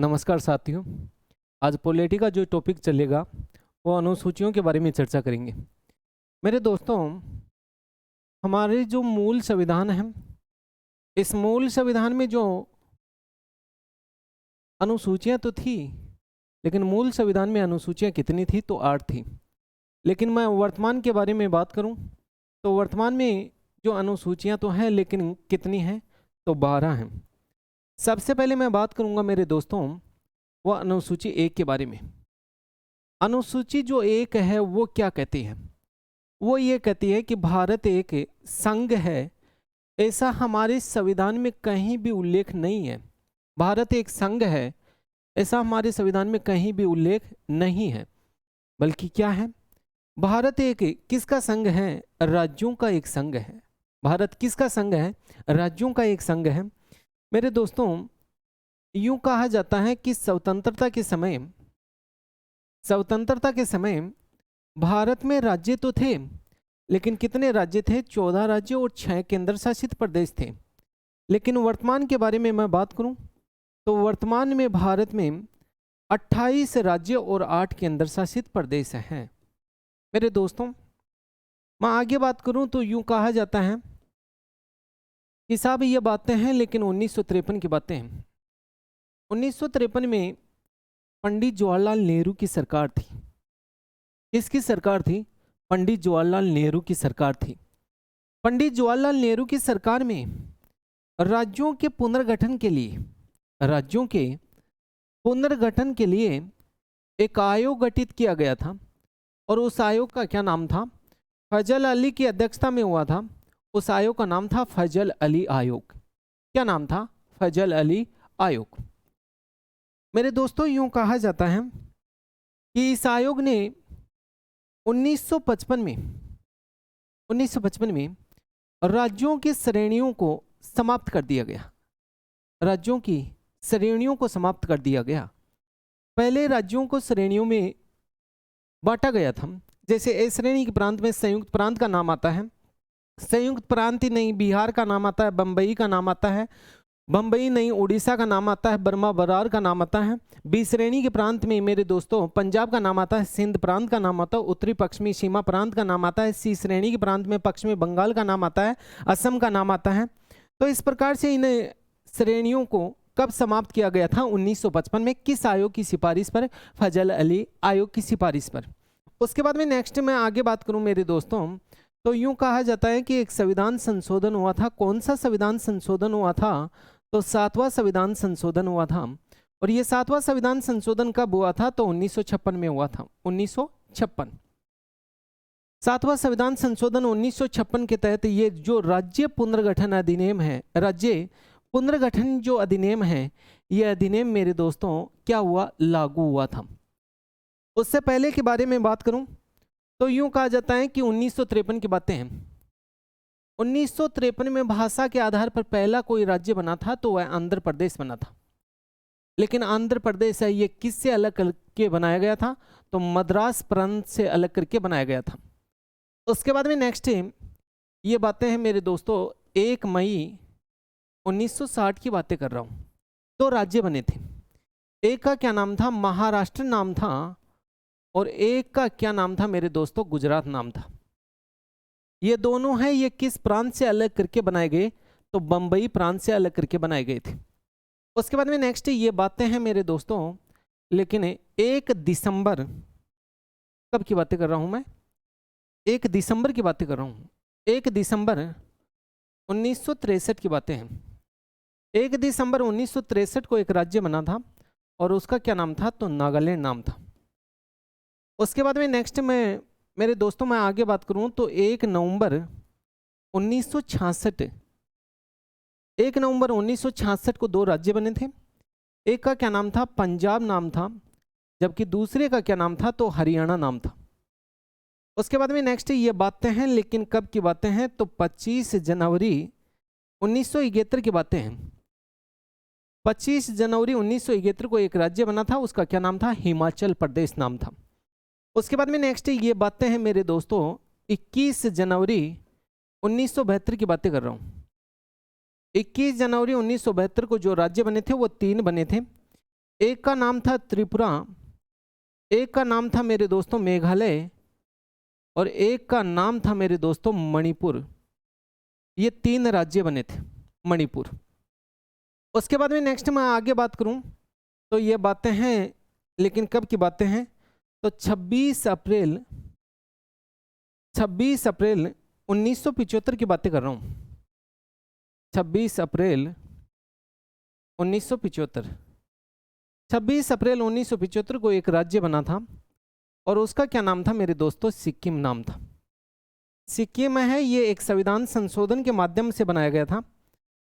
नमस्कार साथियों। आज पॉलिटी का जो टॉपिक चलेगा वो अनुसूचियों के बारे में चर्चा करेंगे। मेरे दोस्तों, हमारे जो मूल संविधान है, इस मूल संविधान में जो अनुसूचियां तो थी, लेकिन मूल संविधान में अनुसूचियां कितनी थी? तो 8 थी। लेकिन मैं वर्तमान के बारे में बात करूं तो वर्तमान में जो अनुसूचियां तो हैं, लेकिन कितनी हैं? तो 12 हैं। सबसे पहले मैं बात करूंगा मेरे दोस्तों वो अनुसूची 1 के बारे में। अनुसूची जो 1 है वो क्या कहती है? वो ये कहती है कि भारत एक संघ है। ऐसा हमारे संविधान में कहीं भी उल्लेख नहीं है। भारत एक संघ है, ऐसा हमारे संविधान में कहीं भी उल्लेख नहीं है। बल्कि क्या है? भारत एक किसका संघ है? राज्यों का एक संघ है। भारत किसका संघ है? राज्यों का एक संघ है। मेरे दोस्तों, यूं कहा जाता है कि स्वतंत्रता के समय भारत में राज्य तो थे, लेकिन कितने राज्य थे? 14 राज्य और 6 केंद्र शासित प्रदेश थे। लेकिन वर्तमान के बारे में मैं बात करूं तो वर्तमान में भारत में 28 राज्य और 8 केंद्र शासित प्रदेश हैं। मेरे दोस्तों, मैं आगे बात करूं तो यूं कहा जाता है कि साहब ये बातें हैं, लेकिन 1953 की बातें हैं। 1953 में पंडित जवाहरलाल नेहरू की सरकार थी। किसकी सरकार थी? पंडित जवाहरलाल नेहरू की सरकार थी। पंडित जवाहरलाल नेहरू की सरकार में राज्यों के पुनर्गठन के लिए एक आयोग गठित किया गया था। और उस आयोग का क्या नाम था? फजल अली की अध्यक्षता में हुआ था। उस आयोग का नाम था फजल अली आयोग। क्या नाम था? फजल अली आयोग। मेरे दोस्तों, यूं कहा जाता है कि इस आयोग ने 1955 में राज्यों की श्रेणियों को समाप्त कर दिया गया। राज्यों की श्रेणियों को समाप्त कर दिया गया। पहले राज्यों को श्रेणियों में बांटा गया था। जैसे ए श्रेणी के प्रांत में संयुक्त प्रांत का नाम आता है। संयुक्त प्रांत ही नहीं, बिहार का नाम आता है, बम्बई का नाम आता है, बम्बई नहीं उड़ीसा का नाम आता है, बर्मा बरार का नाम आता है। बी श्रेणी के प्रांत में मेरे दोस्तों पंजाब का नाम आता है, सिंध प्रांत का नाम आता है, उत्तरी पश्चिमी सीमा प्रांत का नाम आता है। सी श्रेणी के प्रांत में पश्चिमी बंगाल का नाम आता है, असम का नाम आता है। तो इस प्रकार से इन श्रेणियों को कब समाप्त किया गया था? 1955 में। किस आयोग की सिफारिश पर? फजल अली आयोग की सिफारिश पर। उसके बाद में नेक्स्ट मैं आगे बात करूं मेरे दोस्तों तो यूं कहा जाता है कि एक संविधान संशोधन हुआ था। कौन सा संविधान संशोधन हुआ था? तो 7वां संविधान संशोधन हुआ था। और ये 7वां संविधान संशोधन कब हुआ था? तो 1956 में हुआ था। 1956 7वां संविधान संशोधन 1956 के तहत ये जो राज्य पुनर्गठन अधिनियम है, राज्य पुनर्गठन जो अधिनियम है, ये अधिनियम मेरे दोस्तों क्या हुआ? लागू हुआ था। उससे पहले के बारे में बात करूं तो यूं कहा जाता है कि 1953 की बातें हैं। 1953 में भाषा के आधार पर पहला कोई राज्य बना था तो वह आंध्र प्रदेश बना था। लेकिन आंध्र प्रदेश है ये किससे अलग करके बनाया गया था? तो मद्रास प्रांत से अलग करके बनाया गया था। उसके बाद में नेक्स्ट ये बातें हैं मेरे दोस्तों 1 मई 1960 की बातें कर रहा हूं। 2 राज्य बने थे। एक का क्या नाम था? महाराष्ट्र नाम था। और एक का क्या नाम था मेरे दोस्तों? गुजरात नाम था। ये दोनों हैं, ये किस प्रांत से अलग करके बनाए गए? तो बंबई प्रांत से अलग करके बनाए गए थे। उसके बाद में नेक्स्ट ये बातें हैं मेरे दोस्तों, लेकिन 1 दिसंबर कब की बातें कर रहा हूं मैं? 1 दिसंबर की बातें कर रहा हूं। 1 दिसंबर 1963 की बातें हैं। 1 दिसंबर 1963 को एक राज्य बना था और उसका क्या नाम था? तो नागालैंड नाम था। उसके बाद में नेक्स्ट मैं मेरे दोस्तों मैं आगे बात करूं तो 1 नवंबर 1966 को 2 राज्य बने थे। एक का क्या नाम था? पंजाब नाम था, जबकि दूसरे का क्या नाम था? तो हरियाणा नाम था। उसके बाद में नेक्स्ट ये बातें हैं, लेकिन कब की बातें हैं? तो 25 जनवरी 1971 की बातें हैं। 25 जनवरी 1971 को एक राज्य बना था, उसका क्या नाम था? हिमाचल प्रदेश नाम था। उसके बाद में नेक्स्ट ये बातें हैं मेरे दोस्तों 21 जनवरी 1972 की बातें कर रहा हूं। 21 जनवरी 1972 को जो राज्य बने थे वो 3 बने थे। एक का नाम था त्रिपुरा, एक का नाम था मेरे दोस्तों मेघालय, और एक का नाम था मेरे दोस्तों मणिपुर। ये 3 राज्य बने थे, मणिपुर। उसके बाद में नेक्स्ट मैं आगे बात करूं तो ये बातें हैं, लेकिन कब की बातें हैं, तो 26 अप्रैल 1975 की बातें कर रहा हूं। 26 अप्रैल 1975, 26 अप्रैल 1975 को एक राज्य बना था, और उसका क्या नाम था मेरे दोस्तों, सिक्किम नाम था। सिक्किम है, ये एक संविधान संशोधन के माध्यम से बनाया गया था।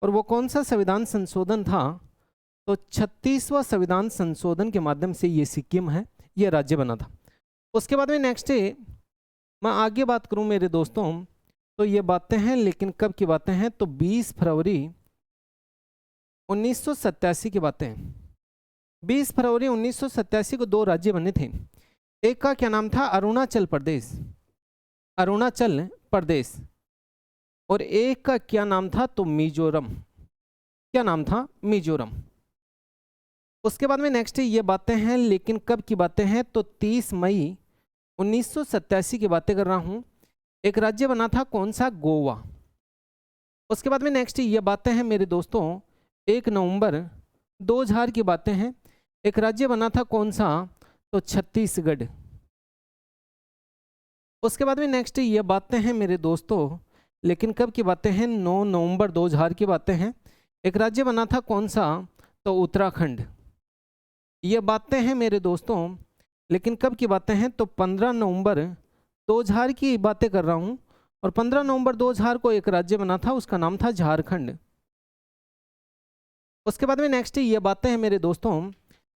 और वो कौन सा संविधान संशोधन था, तो 36वां संविधान संशोधन के माध्यम से ये सिक्किम है, ये राज्य बना था। उसके बाद में नेक्स्ट मैं आगे बात करूं मेरे दोस्तों, तो ये बातें हैं, लेकिन कब की बातें हैं, तो 20 फरवरी 1987 की बातें हैं। 20 फरवरी 1987 को 2 राज्य बने थे। एक का क्या नाम था, अरुणाचल प्रदेश, अरुणाचल प्रदेश, और एक का क्या नाम था, तो मिजोरम। क्या नाम था, मिजोरम। उसके बाद में नेक्स्ट ये बातें हैं, लेकिन कब की बातें हैं, तो 30 मई 1987 की बातें कर रहा हूं। एक राज्य बना था, कौन सा, गोवा। उसके बाद में नेक्स्ट ये बातें हैं मेरे दोस्तों, 1 नवंबर 2000 की बातें हैं। एक राज्य बना था, कौन सा, तो छत्तीसगढ़। उसके बाद में नेक्स्ट ये बातें हैं मेरे दोस्तों, लेकिन कब की बातें हैं, 9 नवंबर 2000 की बातें हैं। एक राज्य बना था, कौन सा, तो उत्तराखंड। ये बातें हैं मेरे दोस्तों, लेकिन कब की बातें हैं, तो 15 नवंबर 2000 की बातें कर रहा हूं। और 15 नवंबर 2000 को एक राज्य बना था, उसका नाम था झारखंड। उसके बाद में नेक्स्ट ये बातें हैं मेरे दोस्तों,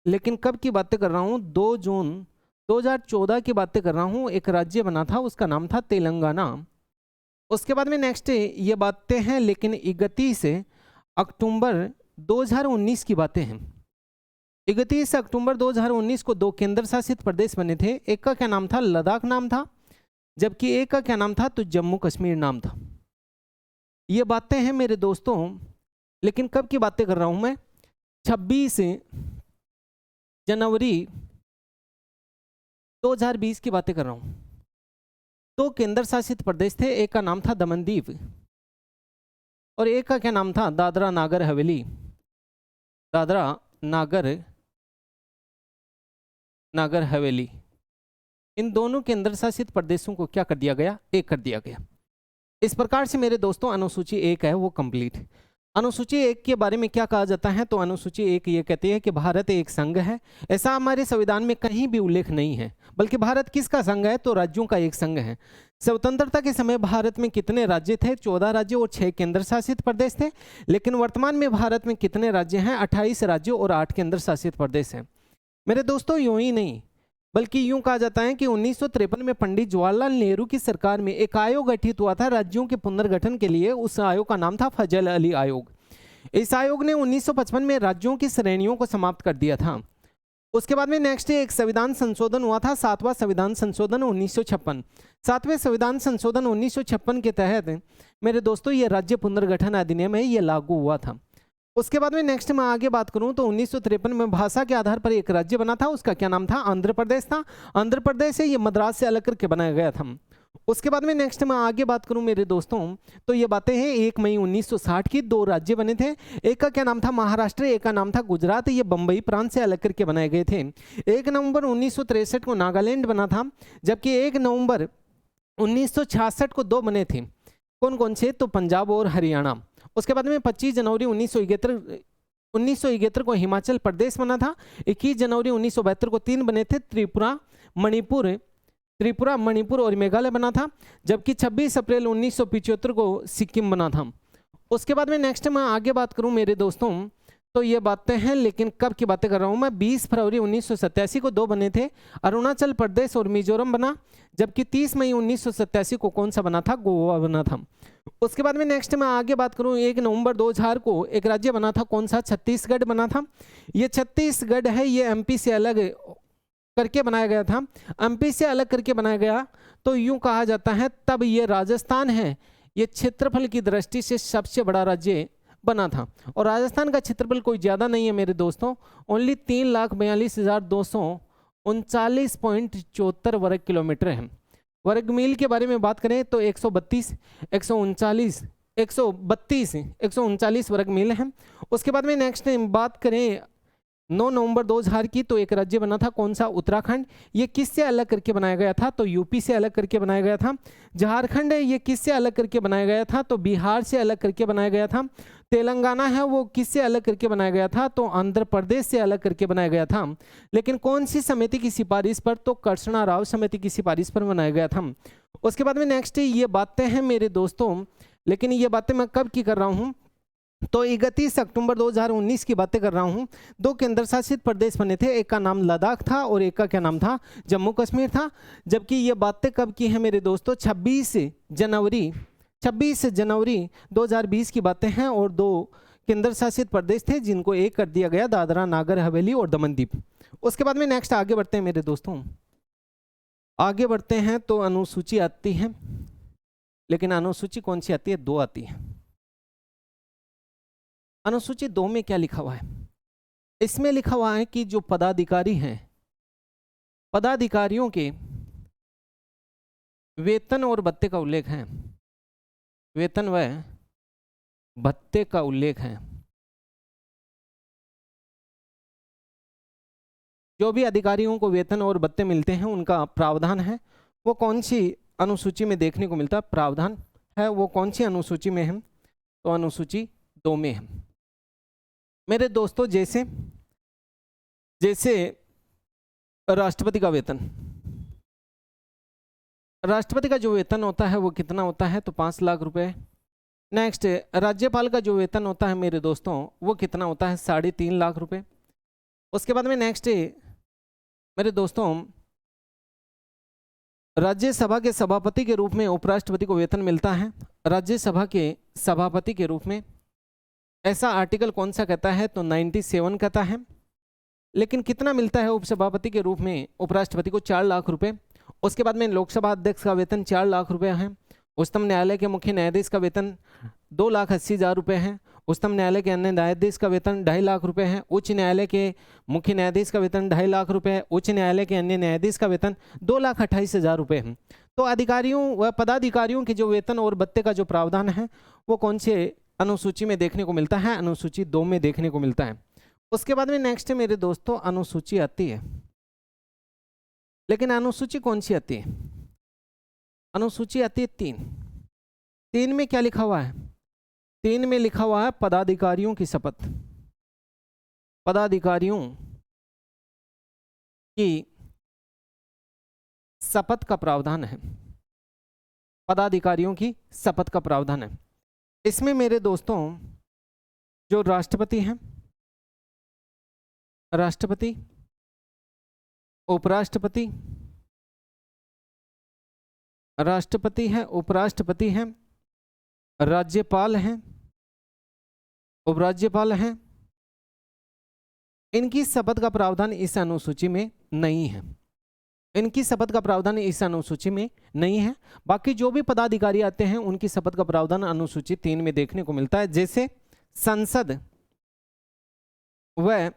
लेकिन कब की बातें कर रहा हूं, 2 जून 2014 की बातें कर रहा हूं। एक राज्य बना था, उसका नाम था तेलंगाना। उसके बाद में नेक्स्ट ये बातें हैं, लेकिन 31 अक्टूबर 2019 की बातें हैं। 31 अक्टूबर 2019 को 2 केंद्र शासित प्रदेश बने थे। एक का क्या नाम था, लद्दाख नाम था, जबकि एक का क्या नाम था, तो जम्मू कश्मीर नाम था। ये बातें हैं मेरे दोस्तों, लेकिन कब की बातें कर रहा हूं मैं, 26 जनवरी 2020 की बातें कर रहा हूं। 2 केंद्र शासित प्रदेश थे, एक का नाम था दमनदीव, और एक का क्या नाम था, दादरा नागर हवेली, दादरा नागर हवेली। इन दोनों केंद्र शासित प्रदेशों को क्या कर दिया गया, एक कर दिया गया। इस प्रकार से मेरे दोस्तों अनुसूची 1 है वो कंप्लीट। अनुसूची 1 के बारे में क्या कहा जाता है, तो अनुसूची 1 ये कहती है कि भारत एक संघ है। ऐसा हमारे संविधान में कहीं भी उल्लेख नहीं है, बल्कि भारत किसका संघ है, तो राज्यों का एक संघ है। स्वतंत्रता के समय भारत में कितने राज्य थे, 14 राज्य और 6 केंद्र शासित प्रदेश थे। लेकिन वर्तमान में भारत में कितने राज्य हैं, 28 राज्यों और 8 केंद्र शासित प्रदेश हैं। मेरे दोस्तों यूं ही नहीं, बल्कि यूं कहा जाता है कि 1953 में पंडित जवाहरलाल नेहरू की सरकार में एक आयोग गठित हुआ था राज्यों के पुनर्गठन के लिए। उस आयोग का नाम था फजल अली आयोग। इस आयोग ने 1955 में राज्यों की श्रेणियों को समाप्त कर दिया था। उसके बाद में नेक्स्ट एक संविधान संशोधन हुआ था, 7वां संविधान संशोधन 1956। 7वें संविधान संशोधन 1956 के तहत मेरे दोस्तों ये राज्य पुनर्गठन अधिनियम है, ये लागू हुआ था। उसके बाद में नेक्स्ट मैं आगे बात करूं तो 1953 में भाषा के आधार पर एक राज्य बना था, उसका क्या नाम था, आंध्र प्रदेश था। आंध्र प्रदेश है, ये मद्रास से अलग करके बनाया गया था। उसके बाद में नेक्स्ट मैं आगे बात करूं मेरे दोस्तों, तो ये बातें हैं 1 मई 1960 की। 2 राज्य बने थे, एक का क्या नाम था महाराष्ट्र, एक का नाम था गुजरात। ये बंबई प्रांत से अलग करके बनाए गए थे। 1 नवंबर 1963 को नागालैंड बना था, जबकि 1 नवंबर 1966 को 2 बने थे। कौन कौन से, तो पंजाब और हरियाणा। उसके बाद में 25 जनवरी 1971 को हिमाचल प्रदेश बना था। 21 जनवरी 1972 को 3 बने थे, त्रिपुरा, मणिपुर और मेघालय बना था। जबकि 26 अप्रैल 1975 को सिक्किम बना था। उसके बाद में नेक्स्ट मैं आगे बात करूं मेरे दोस्तों, तो ये बातें हैं, लेकिन कब की बातें कर रहा हूं मैं, 20 फरवरी 1987 को 2 बने थे, अरुणाचल प्रदेश और मिजोरम बना। जबकि 30 मई 1987 को कौन सा बना था, गोवा बना था। उसके बाद में नेक्स्ट मैं आगे बात करूं, 1 नवंबर 2000 को एक राज्य बना था, कौन सा, छत्तीसगढ़ बना था। ये छत्तीसगढ़ है, ये एमपी से अलग करके बनाया गया था। एमपी से अलग करके बनाया गया तो यूं कहा जाता है, तब ये राजस्थान है, ये क्षेत्रफल की दृष्टि से सबसे बड़ा राज्य बना था। और राजस्थान का क्षेत्रफल कोई ज़्यादा नहीं है मेरे दोस्तों, ओनली 3,42,239.74 वर्ग किलोमीटर है। वर्ग मील के बारे में बात करें तो 132, 139, 132, 139 वर्ग मील है। उसके बाद में नेक्स्ट बात करें 9 नवंबर 2000 की, तो एक राज्य बना था, कौन सा? उत्तराखंड। ये किससे अलग करके बनाया गया था? तो यूपी से अलग करके बनाया गया था। झारखंड है, ये किससे अलग करके बनाया गया था? तो बिहार से अलग करके बनाया गया था। तेलंगाना है, वो किससे अलग करके बनाया गया था? तो आंध्र प्रदेश से अलग करके बनाया गया था। लेकिन कौन सी समिति की सिफारिश पर? तो कृष्णा राव समिति की सिफारिश पर बनाया गया था। उसके बाद में नेक्स्ट ये बातें हैं मेरे दोस्तों, लेकिन ये बातें मैं कब की कर रहा हूँ? तो 31 अक्टूबर 2019 की बातें कर रहा हूँ। 2 केंद्र शासित प्रदेश बने थे, एक का नाम लद्दाख था और एक का क्या नाम था? जम्मू कश्मीर था। जबकि ये बातें कब की हैं मेरे दोस्तों? 26 जनवरी 2020 की बातें हैं। और 2 केंद्र शासित प्रदेश थे जिनको एक कर दिया गया, दादरा नागर हवेली और दमन दीव। उसके बाद में नेक्स्ट आगे बढ़ते हैं मेरे दोस्तों, आगे बढ़ते हैं तो अनुसूची आती है, लेकिन अनुसूची कौन सी आती है? 2 आती है। अनुसूची 2 में क्या लिखा हुआ है? इसमें लिखा हुआ है कि जो पदाधिकारी हैं, पदाधिकारियों के वेतन और भत्ते का उल्लेख है, वेतन व भत्ते का उल्लेख है। जो भी अधिकारियों को वेतन और भत्ते मिलते हैं उनका प्रावधान है, वो कौन सी अनुसूची में देखने को मिलता है? प्रावधान है, वो कौन सी अनुसूची में है? तो अनुसूची 2 में है मेरे दोस्तों। जैसे राष्ट्रपति का वेतन, राष्ट्रपति का जो वेतन होता है वो कितना होता है? तो 5 लाख रुपए। नेक्स्ट राज्यपाल का जो वेतन होता है मेरे दोस्तों वो कितना होता है? 3.5 लाख रुपए। उसके बाद में नेक्स्ट मेरे दोस्तों, राज्यसभा के सभापति के रूप में उपराष्ट्रपति को वेतन मिलता है, राज्यसभा के सभापति के रूप में। ऐसा आर्टिकल कौन सा कहता है? तो 97 कहता है। लेकिन कितना मिलता है उपसभापति के रूप में उपराष्ट्रपति को? 4 लाख रुपए। उसके बाद में लोकसभा अध्यक्ष का वेतन 4 लाख रुपए है। उच्चतम न्यायालय के मुख्य न्यायाधीश का वेतन 2,80,000 रुपए है। उच्चतम न्यायालय के अन्य न्यायाधीश का वेतन 2.5 लाख रुपए है। उच्च न्यायालय के मुख्य न्यायाधीश का वेतन 2.5 लाख रुपए है। उच्च न्यायालय के अन्य न्यायाधीश का वेतन 2,28,000 रुपए है। तो अधिकारियों व पदाधिकारियों के जो वेतन और भत्ते का जो प्रावधान है वो कौन से अनुसूची में देखने को मिलता है? अनुसूची 2 में देखने को मिलता है। उसके बाद में नेक्स्ट मेरे दोस्तों अनुसूची आती है, लेकिन अनुसूची कौन सी आती है? अनुसूची आती है 3 में क्या लिखा हुआ है? 3 में लिखा हुआ है पदाधिकारियों की शपथ। पदाधिकारियों की शपथ का प्रावधान है, पदाधिकारियों की शपथ का प्रावधान है। इसमें मेरे दोस्तों जो राष्ट्रपति हैं, राष्ट्रपति, उपराष्ट्रपति, राष्ट्रपति है, उपराष्ट्रपति हैं, राज्यपाल हैं, उपराज्यपाल हैं, इनकी शपथ का प्रावधान इस अनुसूची में नहीं है। इनकी शपथ का प्रावधान इस अनुसूची में नहीं है। बाकी जो भी पदाधिकारी आते हैं उनकी शपथ का प्रावधान अनुसूची 3 में देखने को मिलता है। जैसे संसद व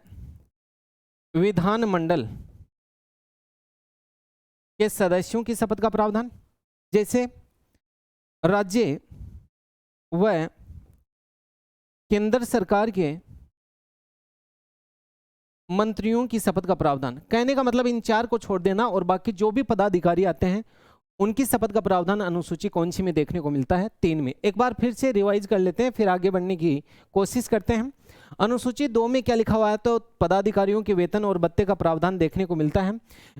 विधानमंडल के सदस्यों की शपथ का प्रावधान, जैसे राज्य व केंद्र सरकार के मंत्रियों की शपथ का प्रावधान। कहने का मतलब इन 4 को छोड़ देना और बाकी जो भी पदाधिकारी आते हैं उनकी शपथ का प्रावधान अनुसूची कौन सी में देखने को मिलता है? 3 में। एक बार फिर से रिवाइज कर लेते हैं, फिर आगे बढ़ने की कोशिश करते हैं। अनुसूची 2 में क्या लिखा हुआ है? तो पदाधिकारियों के वेतन और भत्ते का प्रावधान देखने को मिलता है।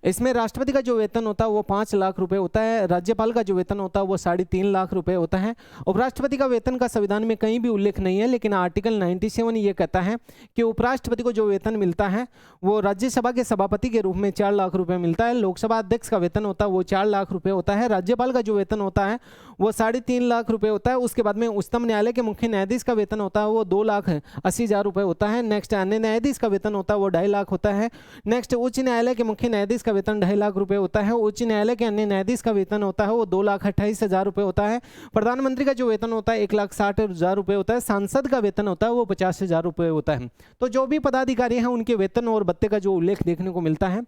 इसमें राष्ट्रपति का जो वेतन होता है वो 5 लाख रुपए होता है, राज्यपाल का जो वेतन होता है वो 3.5 लाख रुपए होता है। उपराष्ट्रपति का वेतन का संविधान में कहीं भी उल्लेख नहीं है, लेकिन आर्टिकल 97 ये कहता है कि उपराष्ट्रपति को जो वेतन मिलता है वो राज्यसभा के सभापति के रूप में 4 लाख रुपए मिलता है। लोकसभा अध्यक्ष का वेतन होता है वो 4 लाख रुपए होता है। राज्यपाल का जो वेतन होता है वो 3.5 लाख रुपए होता है। उसके बाद में उच्चतम न्यायालय के मुख्य न्यायाधीश का वेतन होता है वो 2,80,000 85,000 रुपये होता है। नेक्स्ट अन्य न्यायाधीश का वेतन होता है वो 2.5 लाख होता है। नेक्स्ट उच्च न्यायालय के मुख्य न्यायाधीश का वेतन 2.5 लाख रुपये होता है। उच्च न्यायालय के अन्य न्यायाधीश का वेतन होता है वो 2,28,000 रुपये होता है। प्रधानमंत्री का जो वेतन होता है 1,60,000 रुपये होता है। सांसद का वेतन होता है वो 50,000 रुपये होता है। तो जो भी पदाधिकारी हैं उनके वेतन और भत्ते का जो उल्लेख देखने को मिलता है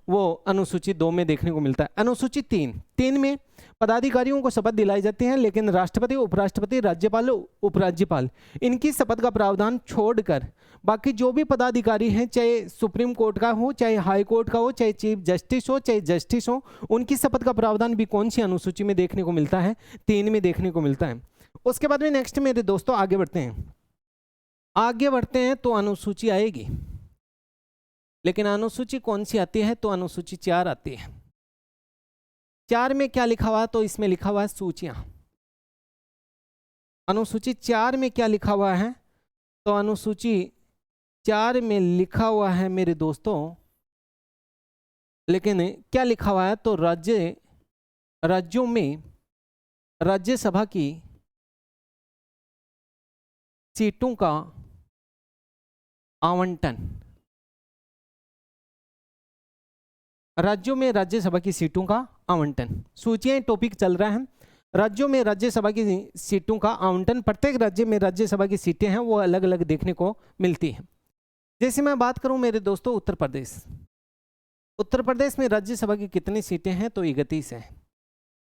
वो अनुसूची 2 में देखने को मिलता है। अनुसूची 3 में पदाधिकारियों को शपथ दिलाई जाती है, लेकिन राष्ट्रपति, उपराष्ट्रपति, राज्यपाल, उपराज्यपाल इनकी शपथ का प्रावधान छोड़कर बाकी जो भी पदाधिकारी हैं, चाहे सुप्रीम कोर्ट का हो, चाहे हाई कोर्ट का हो, चाहे चीफ जस्टिस हो, चाहे जस्टिस हो, उनकी शपथ का प्रावधान भी कौन सी अनुसूची में देखने को मिलता है? 3 में देखने को मिलता है। उसके बाद में नेक्स्ट मेरे दोस्तों आगे बढ़ते हैं तो अनुसूची आएगी, लेकिन अनुसूची कौन सी आती है? तो अनुसूची 4 आती है। 4 में क्या लिखा हुआ है? तो इसमें लिखा हुआ है सूचियां। अनुसूची 4 में क्या लिखा हुआ है? तो अनुसूची 4 में लिखा हुआ है मेरे दोस्तों, लेकिन क्या लिखा हुआ है? तो राज्यों में राज्यसभा की सीटों का आवंटन, राज्यों में राज्यसभा की सीटों का आवंटन। सूचियां टॉपिक चल रहा है। राज्यों में राज्यसभा की सीटों का आवंटन, प्रत्येक राज्य में राज्यसभा की सीटें हैं वो अलग अलग देखने को मिलती हैं। जैसे मैं बात करूं मेरे दोस्तों उत्तर प्रदेश में राज्यसभा की कितनी सीटें हैं? तो 31 है।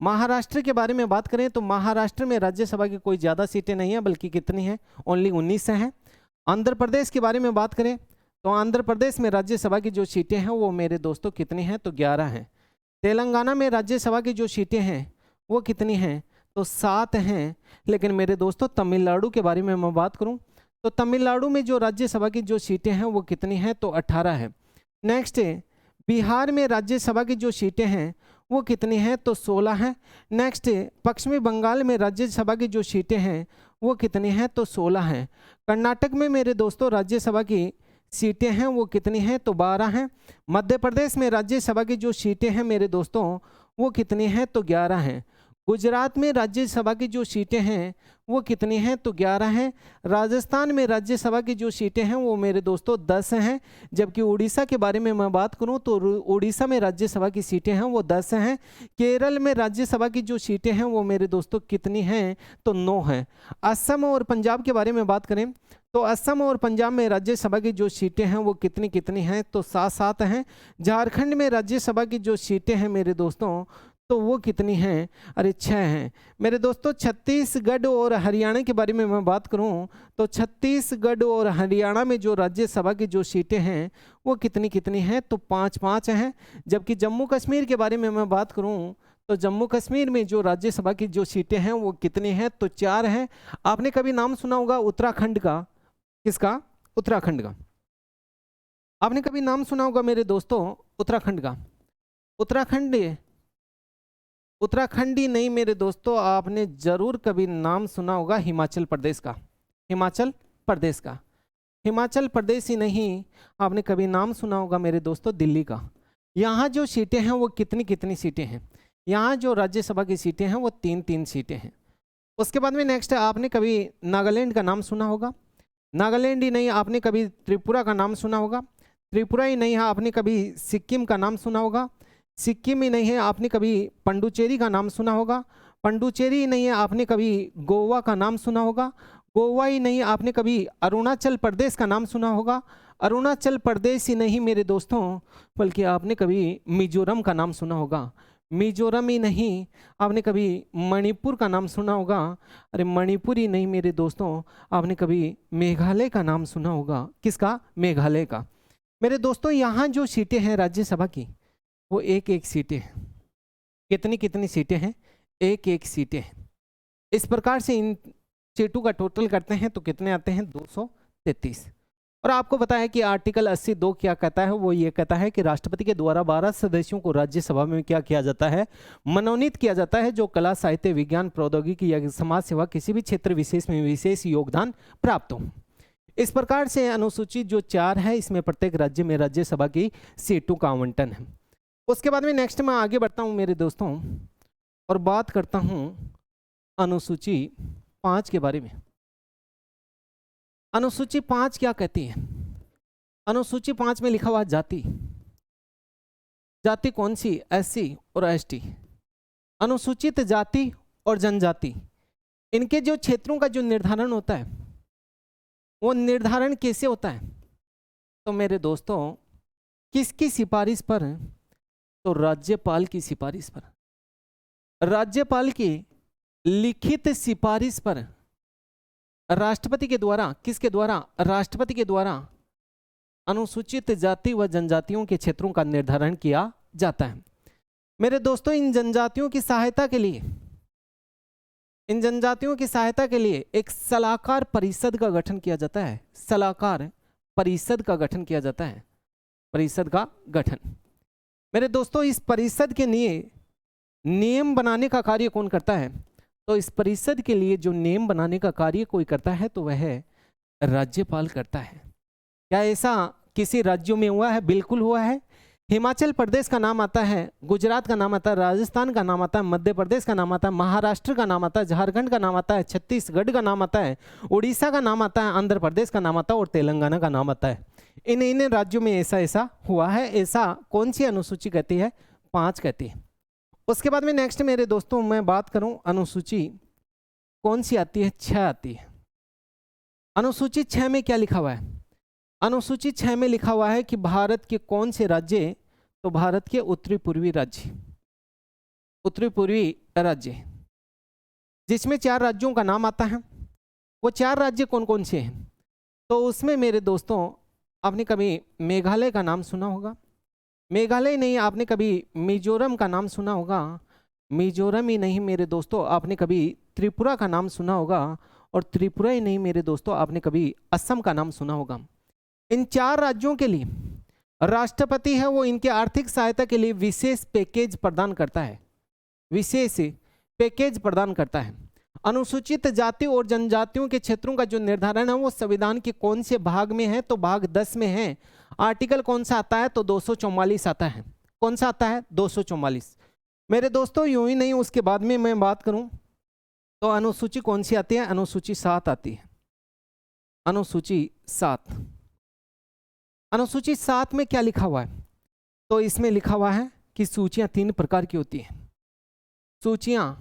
महाराष्ट्र के बारे में बात करें तो महाराष्ट्र में राज्यसभा की कोई ज़्यादा सीटें नहीं है, बल्कि कितनी हैं? ओनली 19 हैं। आंध्र प्रदेश के बारे में बात करें तो आंध्र प्रदेश में राज्यसभा की जो सीटें हैं वो मेरे दोस्तों कितनी हैं? तो 11 हैं। तेलंगाना में राज्यसभा की जो सीटें हैं वो कितनी हैं? तो 7 हैं। लेकिन मेरे दोस्तों तमिलनाडु के बारे में मैं बात करूं तो तमिलनाडु में जो राज्यसभा की जो सीटें हैं वो कितनी हैं? तो 18 है। नेक्स्ट बिहार में राज्यसभा की जो सीटें हैं वो कितनी हैं? तो 16 हैं। नेक्स्ट पश्चिमी बंगाल में राज्यसभा की जो सीटें हैं वो कितनी हैं? तो 16 हैं। कर्नाटक में मेरे दोस्तों राज्यसभा की सीटें हैं वो कितनी हैं? तो 12 हैं। मध्य प्रदेश में राज्यसभा की जो सीटें हैं मेरे दोस्तों वो कितनी हैं? तो 11 हैं। गुजरात में राज्यसभा की जो सीटें हैं वो कितनी हैं? तो 11 हैं। राजस्थान में राज्यसभा की जो सीटें हैं वो मेरे दोस्तों 10 हैं। जबकि उड़ीसा के बारे में मैं बात करूं तो उड़ीसा में राज्यसभा की सीटें हैं वो 10 हैं। केरल में राज्यसभा की जो सीटें हैं वो मेरे दोस्तों कितनी हैं? तो 9 हैं। असम और पंजाब के बारे में बात करें तो असम और पंजाब में राज्यसभा की जो सीटें हैं वो कितनी हैं? तो 7 हैं। झारखंड में राज्यसभा की जो सीटें हैं मेरे दोस्तों तो वो कितनी हैं? अरे 6 हैं। मेरे दोस्तों छत्तीसगढ़ और हरियाणा के बारे में मैं बात करूं तो छत्तीसगढ़ और हरियाणा में जो राज्यसभा की जो सीटें हैं वो कितनी हैं? तो 5 हैं। जबकि जम्मू कश्मीर के बारे में मैं बात करूं तो जम्मू कश्मीर में जो राज्यसभा की जो सीटें हैं वो कितनी हैं? तो 4 हैं। आपने कभी नाम सुना होगा उत्तराखंड का? किसका? उत्तराखंड का। आपने कभी नाम सुना होगा मेरे दोस्तों उत्तराखंड का? उत्तराखंडी नहीं मेरे दोस्तों, आपने जरूर कभी नाम सुना होगा हिमाचल प्रदेश का। हिमाचल प्रदेश ही नहीं, आपने कभी नाम सुना होगा मेरे दोस्तों दिल्ली का। यहाँ जो सीटें हैं वो कितनी सीटें हैं? यहाँ जो राज्यसभा की सीटें हैं वो 3 सीटें हैं। उसके बाद में नेक्स्ट आपने कभी नागालैंड का नाम सुना होगा? नागालैंड ही नहीं, आपने कभी त्रिपुरा का नाम सुना होगा? त्रिपुरा ही नहीं है, आपने कभी सिक्किम का नाम सुना होगा? सिक्किम ही नहीं है, आपने कभी पंडुचेरी का नाम सुना होगा? पंडुचेरी ही नहीं है, आपने कभी गोवा का नाम सुना होगा? गोवा ही नहीं, आपने कभी अरुणाचल प्रदेश का नाम सुना होगा? अरुणाचल प्रदेश ही नहीं मेरे दोस्तों, बल्कि आपने कभी मिजोरम का नाम सुना होगा। मिजोरम ही नहीं, आपने कभी मणिपुर का नाम सुना होगा? अरे मणिपुर ही नहीं मेरे दोस्तों, आपने कभी मेघालय का नाम सुना होगा। किसका? मेघालय का। मेरे दोस्तों यहाँ जो सीटें हैं राज्यसभा की वो 1 सीटें हैं। कितनी सीटें हैं? 1 सीटें हैं। इस प्रकार से इन सीटों का टोटल करते हैं तो कितने आते हैं? 233। और आपको पता है कि आर्टिकल 82 क्या कहता है? वो ये कहता है कि राष्ट्रपति के द्वारा 12 सदस्यों को राज्यसभा में क्या किया जाता है? मनोनीत किया जाता है, जो कला, साहित्य, विज्ञान, प्रौद्योगिकी या समाज सेवा किसी भी क्षेत्र विशेष में विशेष योगदान प्राप्त हो। इस प्रकार से अनुसूची जो 4 है इसमें प्रत्येक राज्य में राज्यसभा की सीटों का आवंटन है। उसके बाद में नेक्स्ट मैं आगे बढ़ता हूं मेरे दोस्तों और बात करता हूं अनुसूची 5 के बारे में। अनुसूची 5 क्या कहती है? अनुसूची 5 में लिखा हुआ जाति। जाति कौन सी? एससी और एसटी। अनुसूचित जाति और जनजाति, इनके जो क्षेत्रों का जो निर्धारण होता है वो निर्धारण कैसे होता है? तो मेरे दोस्तों, किसकी सिफारिश पर? तो राज्यपाल की सिफारिश पर। राज्यपाल की लिखित सिफारिश पर राष्ट्रपति के द्वारा, किसके द्वारा? राष्ट्रपति के द्वारा अनुसूचित जाति व जनजातियों के क्षेत्रों का निर्धारण किया जाता है। मेरे दोस्तों, इन जनजातियों की सहायता के लिए, इन जनजातियों की सहायता के लिए एक सलाहकार परिषद का गठन किया जाता है। सलाहकार परिषद का गठन किया जाता है। परिषद का गठन। मेरे दोस्तों, इस परिषद के लिए नियम बनाने का कार्य कौन करता है? तो इस परिषद के लिए जो नियम बनाने का कार्य कोई करता है तो वह राज्यपाल करता है। क्या ऐसा किसी राज्यों में हुआ है? बिल्कुल हुआ है। हिमाचल प्रदेश का नाम आता है, गुजरात का नाम आता है, राजस्थान का नाम आता है, मध्य प्रदेश का नाम आता है, महाराष्ट्र का नाम आता है, झारखंड का नाम आता है, छत्तीसगढ़ का नाम आता है, उड़ीसा का नाम आता है, आंध्र प्रदेश का नाम आता है और तेलंगाना का नाम आता है। इन राज्यों में ऐसा हुआ है। ऐसा कौन सी अनुसूची कहती है? 5 कहती है। उसके बाद में नेक्स्ट मेरे दोस्तों मैं बात करूं, अनुसूची कौन सी आती है? 6 आती है। अनुसूची 6 में क्या लिखा हुआ है? अनुसूची 6 में लिखा हुआ है कि भारत के कौन से राज्य? तो भारत के उत्तरी पूर्वी राज्य, उत्तरी पूर्वी राज्य, जिसमें 4 राज्यों का नाम आता है। वो 4 राज्य कौन कौन से हैं? तो उसमें मेरे दोस्तों आपने कभी मेघालय का नाम सुना होगा। मेघालय नहीं, आपने कभी मिजोरम का नाम सुना होगा। मिजोरम ही नहीं मेरे दोस्तों, आपने कभी त्रिपुरा का नाम सुना होगा। और त्रिपुरा ही नहीं मेरे दोस्तों, आपने कभी असम का नाम सुना होगा। इन 4 राज्यों के लिए राष्ट्रपति है वो इनके आर्थिक सहायता के लिए विशेष पैकेज प्रदान करता है। विशेष पैकेज प्रदान करता है। अनुसूचित जाति और जनजातियों के क्षेत्रों का जो निर्धारण है वो संविधान के कौन से भाग में है? तो भाग 10 में है। आर्टिकल कौन सा आता है? तो 244 आता है। कौन सा आता है? 244। मेरे दोस्तों यूं ही नहीं, उसके बाद में मैं बात करूं तो अनुसूची कौन सी आती है? अनुसूची 7 आती है। अनुसूची 7। अनुसूची 7 में क्या लिखा हुआ है? तो इसमें लिखा हुआ है कि सूचियां 3 प्रकार की होती हैं। सूचियां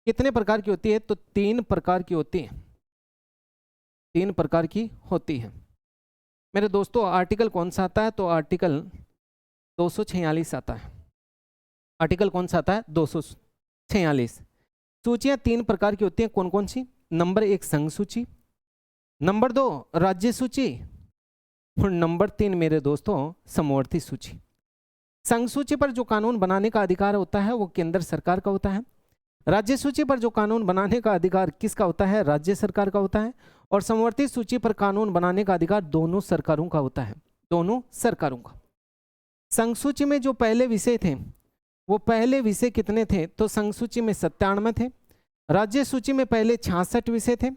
कितने प्रकार की होती है? तो 3 प्रकार की होती हैं। 3 प्रकार की होती है। मेरे दोस्तों आर्टिकल कौन सा आता है? तो आर्टिकल 246 आता है। आर्टिकल कौन सा आता है? 246। सूचियां 3 प्रकार की होती हैं। कौन कौन सी? नंबर 1 संघ सूची, नंबर 2 राज्य सूची और नंबर 3 मेरे दोस्तों समवर्ती सूची। संघ सूची पर जो कानून बनाने का अधिकार होता है वो केंद्र सरकार का होता है। राज्य सूची पर जो कानून बनाने का अधिकार किसका होता है? राज्य सरकार का होता है। और समवर्ती सूची पर कानून बनाने का अधिकार दोनों सरकारों का होता है। दोनों सरकारों का। संघ सूची में जो पहले विषय थे वो पहले विषय कितने थे? तो संघ सूची में 97 थे। राज्य सूची में पहले 66 विषय थे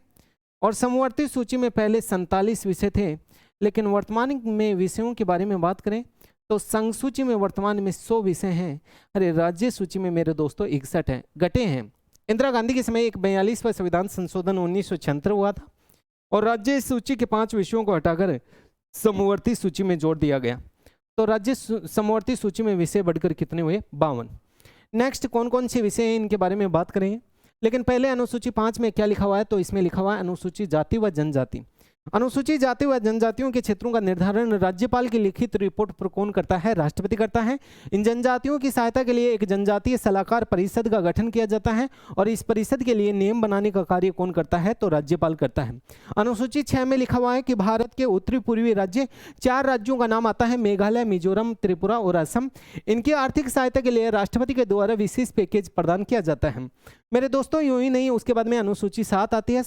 और समवर्ती सूची में पहले 47 विषय थे। लेकिन वर्तमान में विषयों के बारे में बात करें तो संघ सूची में वर्तमान में 100 विषय हैं। अरे राज्य सूची में मेरे दोस्तों 61 हैं, घटे हैं। इंदिरा गांधी के समय एक 42वां संविधान संशोधन 1976 हुआ था और राज्य सूची के 5 विषयों को हटाकर समवर्ती सूची में जोड़ दिया गया। तो राज्य समवर्ती सूची में विषय बढ़कर कितने हुए? 52। नेक्स्ट कौन कौन से विषय हैं इनके बारे में बात करें। लेकिन पहले अनुसूची 5 में क्या लिखा हुआ है? तो इसमें लिखा हुआ है अनुसूची जाति व जनजाति। अनुसूचित जाति व जनजातियों के क्षेत्रों का निर्धारण राज्यपाल की लिखित रिपोर्ट पर कौन करता है? राष्ट्रपति करता है। इन जनजातियों की सहायता के लिए एक जनजातीय सलाहकार परिषद का गठन किया जाता है और इस परिषद के लिए नियम बनाने का कार्य कौन करता है? तो राज्यपाल करता है। अनुसूची 6 में लिखा हुआ है कि भारत के उत्तरी पूर्वी राज्य 4 राज्यों का नाम आता है, मेघालय, मिजोरम, त्रिपुरा और असम। इनकी आर्थिक सहायता के लिए राष्ट्रपति के द्वारा विशेष पैकेज प्रदान किया जाता है। मेरे दोस्तों यूं ही नहीं, उसके बाद में अनुसूची 7 आती है।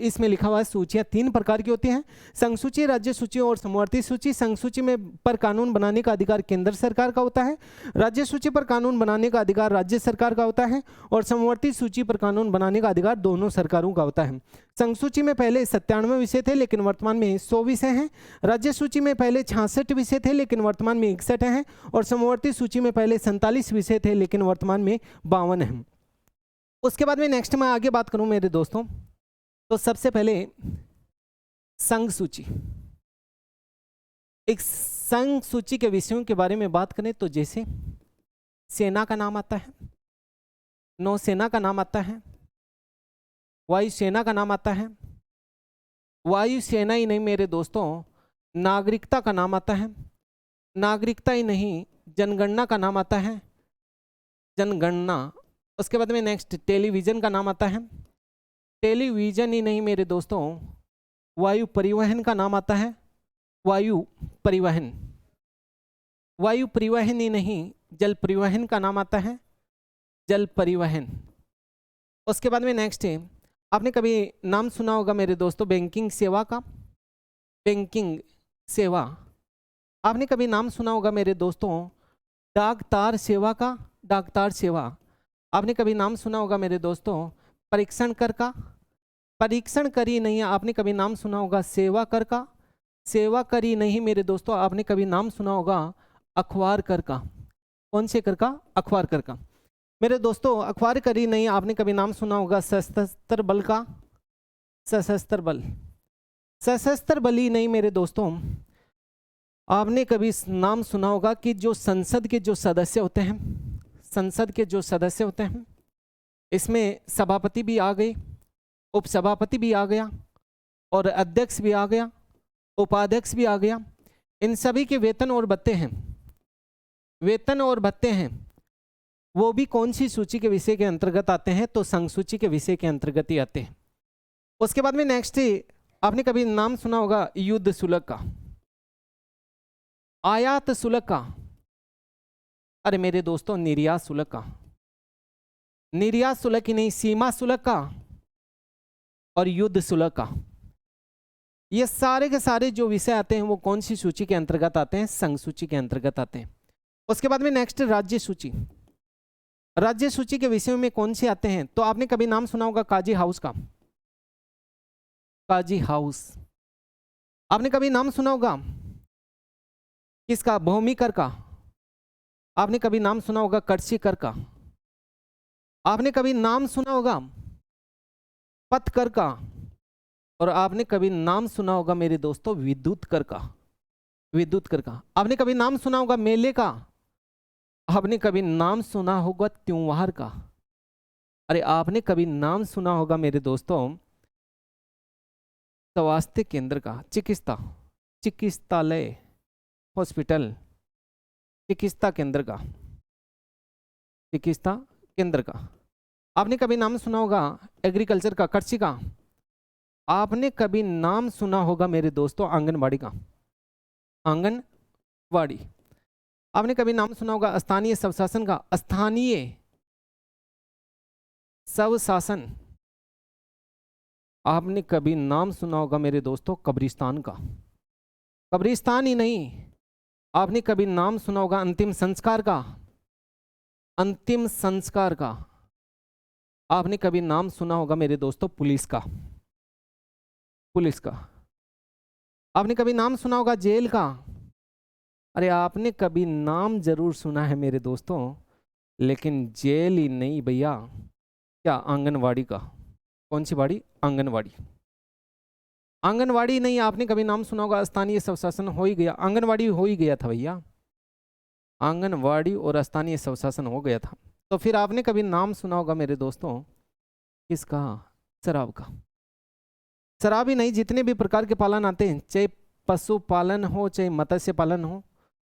इसमें लिखा हुआ है सूचियां 3 प्रकार की होती हैं, संघ सूची, राज्य सूची और समवर्ती सूची। संघ सूची में पर कानून बनाने का अधिकार केंद्र सरकार का होता है। राज्य सूची पर कानून बनाने का अधिकार राज्य सरकार का होता है और समवर्ती सूची पर कानून बनाने का अधिकार दोनों सरकारों का होता है। संघ सूची में पहले 97 विषय थे लेकिन वर्तमान में 100 विषय हैं। राज्य सूची में पहले 66 विषय थे लेकिन वर्तमान में 61 हैं और समवर्ती सूची में पहले 47 विषय थे लेकिन वर्तमान में 52 हैं। उसके बाद में नेक्स्ट मैं आगे बात करूं मेरे दोस्तों, तो सबसे पहले संघ सूची। एक संघ सूची के विषयों के बारे में बात करें तो जैसे सेना का नाम आता है, नौसेना का नाम आता है, वायुसेना का नाम आता है, वायुसेना ही नहीं मेरे दोस्तों, नागरिकता का नाम आता है, नागरिकता ही नहीं जनगणना का नाम आता है, जनगणना। उसके बाद में नेक्स्ट टेलीविज़न का नाम आता है, टेलीविज़न ही नहीं मेरे दोस्तों, वायु परिवहन का नाम आता है, वायु परिवहन। वायु परिवहन ही नहीं जल परिवहन का नाम आता है, जल परिवहन। उसके बाद में नेक्स्ट है, आपने कभी नाम सुना होगा मेरे दोस्तों बैंकिंग सेवा का, बैंकिंग सेवा। आपने कभी नाम सुना होगा मेरे दोस्तों डाक तार सेवा का, डाक तार सेवा। आपने कभी नाम सुना होगा मेरे दोस्तों परीक्षण कर का, परीक्षण कर ही नहीं आपने कभी नाम सुना होगा सेवा कर का, सेवा कर ही नहीं मेरे दोस्तों, आपने कभी नाम सुना होगा अखबार कर का। कौन से कर का? अखबार कर का। मेरे दोस्तों अखबार कर ही नहीं आपने कभी नाम सुना होगा सशस्त्र बल का, सशस्त्र बल। सशस्त्र बल ही नहीं मेरे दोस्तों, आपने कभी नाम सुना होगा कि जो संसद के जो सदस्य होते हैं, संसद के जो सदस्य होते हैं, इसमें सभापति भी आ गए, उपसभापति भी आ गया और अध्यक्ष भी आ गया, उपाध्यक्ष भी आ गया। इन सभी के वेतन और भत्ते हैं, वेतन और भत्ते हैं, वो भी कौन सी सूची के विषय के अंतर्गत आते हैं? तो संघ सूची के विषय के अंतर्गत ही आते हैं। उसके बाद में नेक्स्ट आपने कभी नाम सुना होगा युद्ध शुल्क का, आयात शुल्क का, अरे मेरे दोस्तों निर्यात शुल्क का, निर्यात शुल्क ही नहीं सीमा शुल्क का और युद्ध शुल्क का। ये सारे के सारे जो विषय आते हैं वो कौन सी सूची के अंतर्गत आते हैं? संघ सूची के अंतर्गत आते हैं। उसके बाद में नेक्स्ट राज्य सूची। राज्य सूची के विषयों में कौन से आते हैं? तो आपने कभी नाम सुना होगा काजी हाउस का, काजी हाउस। आपने कभी नाम सुना होगा किसका? भूमि कर का। आपने कभी नाम सुना होगा कृषि कर का। आपने कभी नाम सुना होगा पथ कर का। और आपने कभी नाम सुना होगा मेरे दोस्तों विद्युत कर का, विद्युत कर का। आपने कभी नाम सुना होगा मेले का। आपने कभी नाम सुना होगा त्योहार का। अरे आपने कभी नाम सुना होगा मेरे दोस्तों स्वास्थ्य केंद्र का, चिकित्सा, चिकित्सालय, हॉस्पिटल, चिकित्सा केंद्र का, चिकित्सा केंद्र का। आपने कभी नाम सुना होगा एग्रीकल्चर का, कृषि का। आपने कभी नाम सुना होगा मेरे दोस्तों आंगनबाड़ी का, आंगनबाड़ी। आपने कभी नाम सुना होगा स्थानीय स्वशासन का, स्थानीय स्वशासन। आपने कभी नाम सुना होगा मेरे दोस्तों कब्रिस्तान का, कब्रिस्तान ही नहीं, आपने कभी नाम सुना होगा अंतिम संस्कार का, अंतिम संस्कार का। आपने कभी नाम सुना होगा मेरे दोस्तों पुलिस का, पुलिस का। आपने कभी नाम सुना होगा जेल का। अरे आपने कभी नाम जरूर सुना है मेरे दोस्तों, लेकिन जेल ही नहीं भैया, क्या आंगनवाड़ी का। कौन सी बाड़ी? आंगनवाड़ी। आंगनवाड़ी नहीं, आपने कभी नाम सुना होगा स्थानीय स्वशासन। हो ही गया, आंगनवाड़ी हो ही गया था भैया, आंगनवाड़ी और स्थानीय स्वशासन हो गया था। तो फिर आपने कभी नाम सुना होगा मेरे दोस्तों किसका? शराब का। शराब ही नहीं, जितने भी प्रकार के पालन आते हैं, चाहे पशुपालन हो चाहे मत्स्य पालन हो,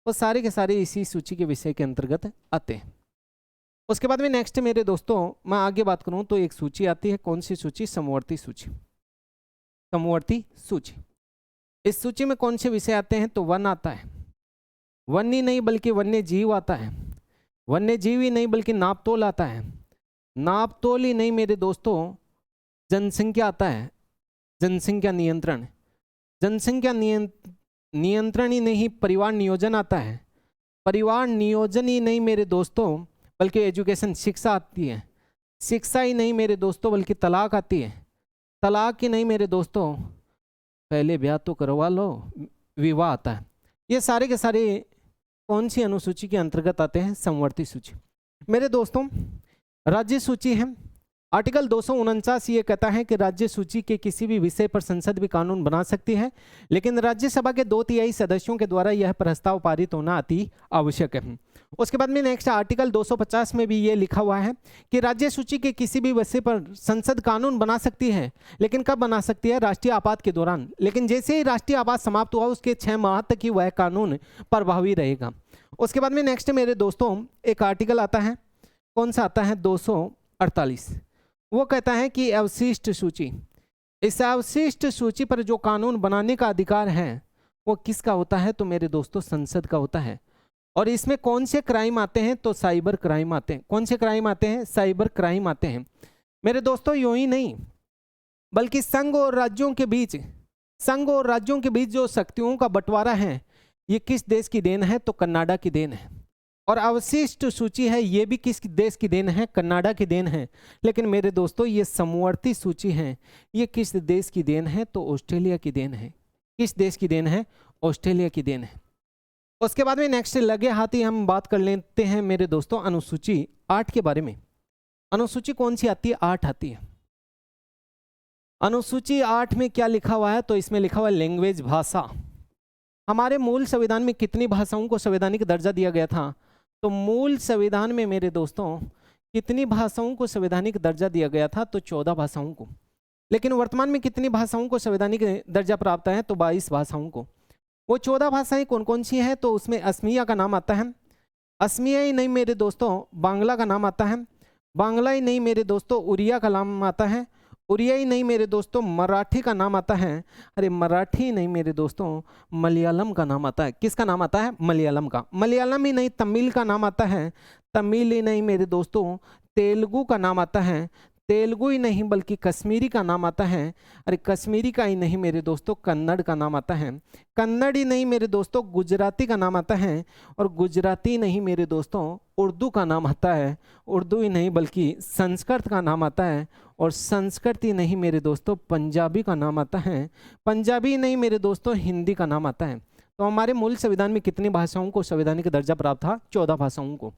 वो सारे के सारे इसी सूची के विषय के अंतर्गत आते हैं। उसके बाद में नेक्स्ट मेरे दोस्तों मैं आगे बात करूं तो एक सूची आती है। कौन सी सूची? समवर्ती सूची, समवर्ती सूची। इस सूची में कौन से विषय आते हैं? तो वन आता है, वन ही नहीं बल्कि वन्य जीव आता है, वन्य जीव ही नहीं बल्कि नापतोल आता है, नापतोल ही नहीं मेरे दोस्तों जनसंख्या आता है, जनसंख्या नियंत्रण, जनसंख्या नियंत्रण ही नहीं परिवार नियोजन आता है, परिवार नियोजन ही नहीं मेरे दोस्तों बल्कि एजुकेशन, शिक्षा आती है, शिक्षा ही नहीं मेरे दोस्तों बल्कि तलाक आती है, तलाक ही नहीं मेरे दोस्तों पहले ब्याह तो करवा लो, विवाह आता है। ये सारे के सारे कौन सी अनुसूची के अंतर्गत आते हैं? समवर्ती सूची। मेरे दोस्तों राज्य सूची है, आर्टिकल 249 ये कहता है कि राज्य सूची के किसी भी विषय पर संसद भी कानून बना सकती है, लेकिन राज्यसभा के 2/3 सदस्यों के द्वारा यह प्रस्ताव पारित होना अति आवश्यक है। उसके बाद में नेक्स्ट आर्टिकल 250 में भी ये लिखा हुआ है कि राज्य सूची के किसी भी विषय पर संसद कानून बना सकती है, लेकिन कब बना सकती है? राष्ट्रीय आपात के दौरान। लेकिन जैसे ही राष्ट्रीय आपात समाप्त हुआ उसके 6 माह तक ही वह कानून प्रभावी रहेगा। उसके बाद में नेक्स्ट मेरे दोस्तों एक आर्टिकल आता है, कौन सा आता है? 248। वो कहता है कि अवशिष्ट सूची, इस अवशिष्ट सूची पर जो कानून बनाने का अधिकार है वो किसका होता है? तो मेरे दोस्तों संसद का होता है। और इसमें कौन से क्राइम आते हैं? तो साइबर क्राइम आते हैं। कौन से क्राइम आते हैं? साइबर क्राइम आते हैं। मेरे दोस्तों यूं ही नहीं बल्कि संघ और राज्यों के बीच जो शक्तियों का बंटवारा है ये किस देश की देन है? तो कनाडा की देन है। और अवशिष्ट सूची है ये भी किस देश की देन है? कनाडा की देन है। लेकिन मेरे दोस्तों ये समवर्ती सूची है ये किस देश की देन है? तो ऑस्ट्रेलिया की देन है। किस देश की देन है? ऑस्ट्रेलिया की देन है। उसके बाद में नेक्स्ट लगे हाथ ही हम बात कर लेते हैं मेरे दोस्तों अनुसूची 8 के बारे में। अनुसूची कौन सी आती है? 8 आती है। अनुसूची 8 में क्या लिखा हुआ है? तो इसमें लिखा हुआ है लैंग्वेज, भाषा। हमारे मूल संविधान में कितनी भाषाओं को संवैधानिक दर्जा दिया गया था? तो मूल संविधान में मेरे दोस्तों कितनी भाषाओं को संवैधानिक दर्जा दिया गया था? तो 14 भाषाओं को। लेकिन वर्तमान में कितनी भाषाओं को संवैधानिक दर्जा प्राप्त है? तो 22 भाषाओं को। वो 14 भाषाएं कौन कौन सी हैं? तो उसमें असमिया का नाम आता है, असमिया ही नहीं मेरे दोस्तों बांग्ला का नाम आता है, बांग्ला ही नहीं मेरे दोस्तों उड़िया का नाम आता है, उड़िया ही नहीं मेरे दोस्तों मराठी का नाम आता है, अरे मराठी ही नहीं मेरे दोस्तों मलयालम का नाम आता है। किसका नाम आता है? मलयालम का। मलयालम ही नहीं तमिल का नाम आता है, तमिल ही नहीं मेरे दोस्तों तेलुगु का नाम आता है, तेलुगु ही नहीं बल्कि कश्मीरी का नाम आता है, अरे कश्मीरी का ही नहीं मेरे दोस्तों कन्नड़ का नाम आता है, कन्नड़ ही नहीं मेरे दोस्तों गुजराती का नाम आता है, और गुजराती नहीं मेरे दोस्तों उर्दू का नाम आता है, उर्दू ही नहीं बल्कि संस्कृत का नाम आता है, और संस्कृत ही नहीं मेरे दोस्तों पंजाबी का नाम आता है, पंजाबी ही नहीं मेरे दोस्तों हिंदी का नाम आता है। तो हमारे मूल संविधान में कितनी भाषाओं को संवैधानिक दर्जा प्राप्त था? 14 भाषाओं को।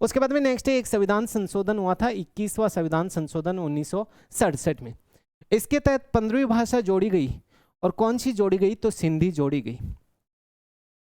उसके बाद में नेक्स्ट एक संविधान संशोधन हुआ था 21वां संविधान संशोधन 1967 में। इसके तहत 15वीं भाषा जोड़ी गई, और कौन सी जोड़ी गई? तो सिंधी जोड़ी गई।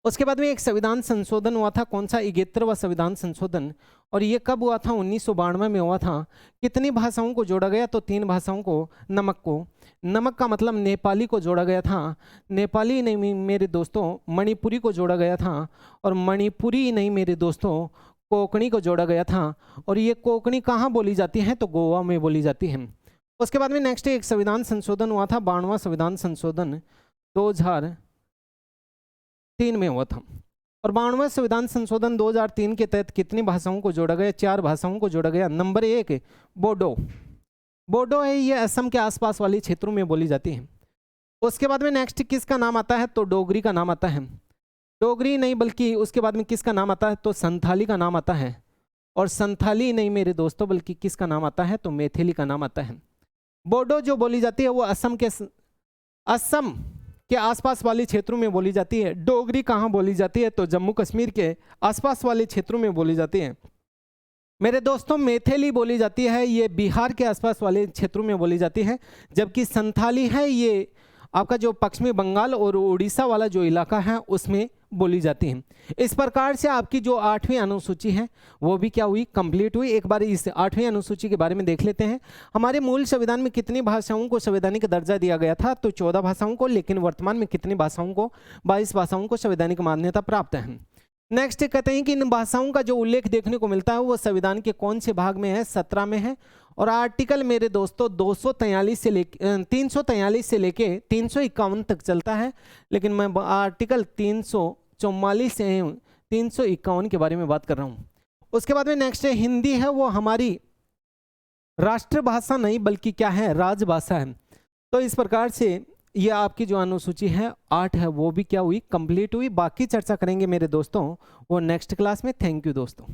उसके बाद में एक संविधान संशोधन हुआ था, कौन सा? 71वां संविधान संशोधन, और ये कब हुआ था? 1992 में हुआ था। कितनी भाषाओं को जोड़ा गया? तो 3 भाषाओं को, नमक को, नमक का मतलब नेपाली को जोड़ा गया था, नेपाली नहीं मेरे दोस्तों मणिपुरी को जोड़ा गया था, और मणिपुरी नहीं मेरे दोस्तों कोंकणी को जोड़ा गया था। और ये कोंकणी कहाँ बोली जाती है? तो गोवा में बोली जाती है। उसके बाद में नेक्स्ट एक संविधान संशोधन हुआ था, 92वां संविधान संशोधन 2003 में हुआ था। और 92वां संविधान संशोधन 2003 के तहत कितनी भाषाओं को जोड़ा गया? 4 भाषाओं को जोड़ा गया। नंबर 1 बोडो, बोडो है ये असम के आसपास वाले क्षेत्रों में बोली जाती है। उसके बाद में नेक्स्ट किसका नाम आता है? तो डोगरी का नाम आता है, डोगरी नहीं बल्कि उसके बाद में किसका नाम आता है? तो संथाली का नाम आता है, और संथाली नहीं मेरे दोस्तों बल्कि किसका नाम आता है? तो मैथिली का नाम आता है। बोडो जो बोली जाती है वो असम के आसपास वाले क्षेत्रों में बोली जाती है। डोगरी कहाँ बोली जाती है? तो जम्मू कश्मीर के आसपास वाले क्षेत्रों में बोली जाती है। मेरे दोस्तों मैथिली बोली जाती है ये बिहार के आसपास वाले क्षेत्रों में बोली जाती है, जबकि संथाली है ये आपका जो पश्चिमी बंगाल और उड़ीसा वाला जो इलाका है उसमें बोली जाती है। इस प्रकार से आपकी जो 8वीं अनुसूची है वो भी क्या हुई? कंप्लीट हुई। एक बार इस 8वीं अनुसूची के बारे में देख लेते हैं। हमारे मूल संविधान में कितनी भाषाओं को संवैधानिक दर्जा दिया गया था? तो 14 भाषाओं को। लेकिन वर्तमान में कितनी भाषाओं को? 22 भाषाओं को संवैधानिक मान्यता प्राप्त है। नेक्स्ट कहते हैं कि इन भाषाओं का जो उल्लेख देखने को मिलता है वो संविधान के कौन से भाग में है? 17 में है। और आर्टिकल मेरे दोस्तों 343 से लेके 351 तक चलता है, लेकिन मैं आर्टिकल 344 से 351 के बारे में बात कर रहा हूँ। उसके बाद में नेक्स्ट है हिंदी है, वो हमारी राष्ट्रभाषा नहीं बल्कि क्या है? राजभाषा है। तो इस प्रकार से ये आपकी जो अनुसूची है 8 है वो भी क्या हुई? कंप्लीट हुई। बाकी चर्चा करेंगे मेरे दोस्तों वो नेक्स्ट क्लास में। थैंक यू दोस्तों।